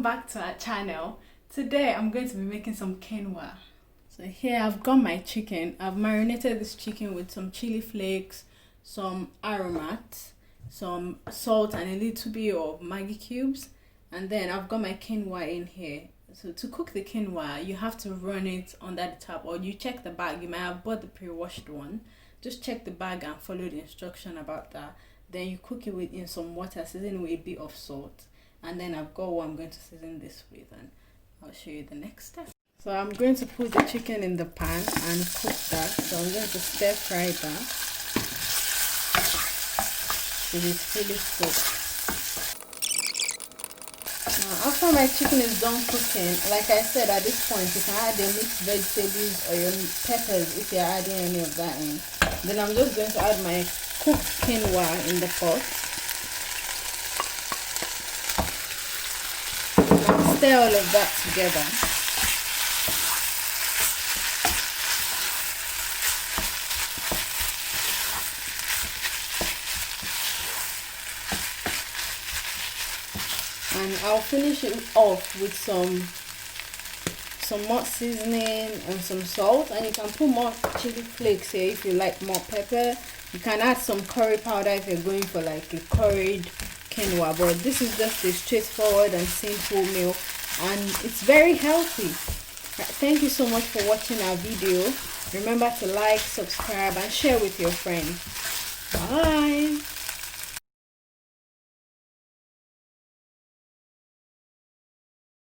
back to our channel. Today I'm going to be making some quinoa. So here I've got my chicken. I've marinated this chicken with some chili flakes, some aromat, some salt and a little bit of Maggi cubes, and then I've got my quinoa in here. So to cook the quinoa, you have to run it under the tap, or you check the bag. You might have bought the pre-washed one. Just check the bag and follow the instruction about that. Then you cook it in some water, season with a bit of salt. And then I've got what I'm going to season this with, and I'll show you the next step. So I'm going to put the chicken in the pan and cook that. So I'm going to stir fry that till it's fully cooked. Now, after my chicken is done cooking, like I said, at this point you can add your mixed vegetables or your peppers if you're adding any of that in. Then I'm just going to add my cooked quinoa in the pot. And stir all of that together. And I'll finish it off with some more seasoning and some salt, and you can put more chili flakes here if you like more pepper. You can add some curry powder if you're going for like a curried quinoa, but this is just a straightforward and simple meal, and it's very healthy. Thank you so much for watching our video. Remember to like, subscribe and share with your friends. Bye.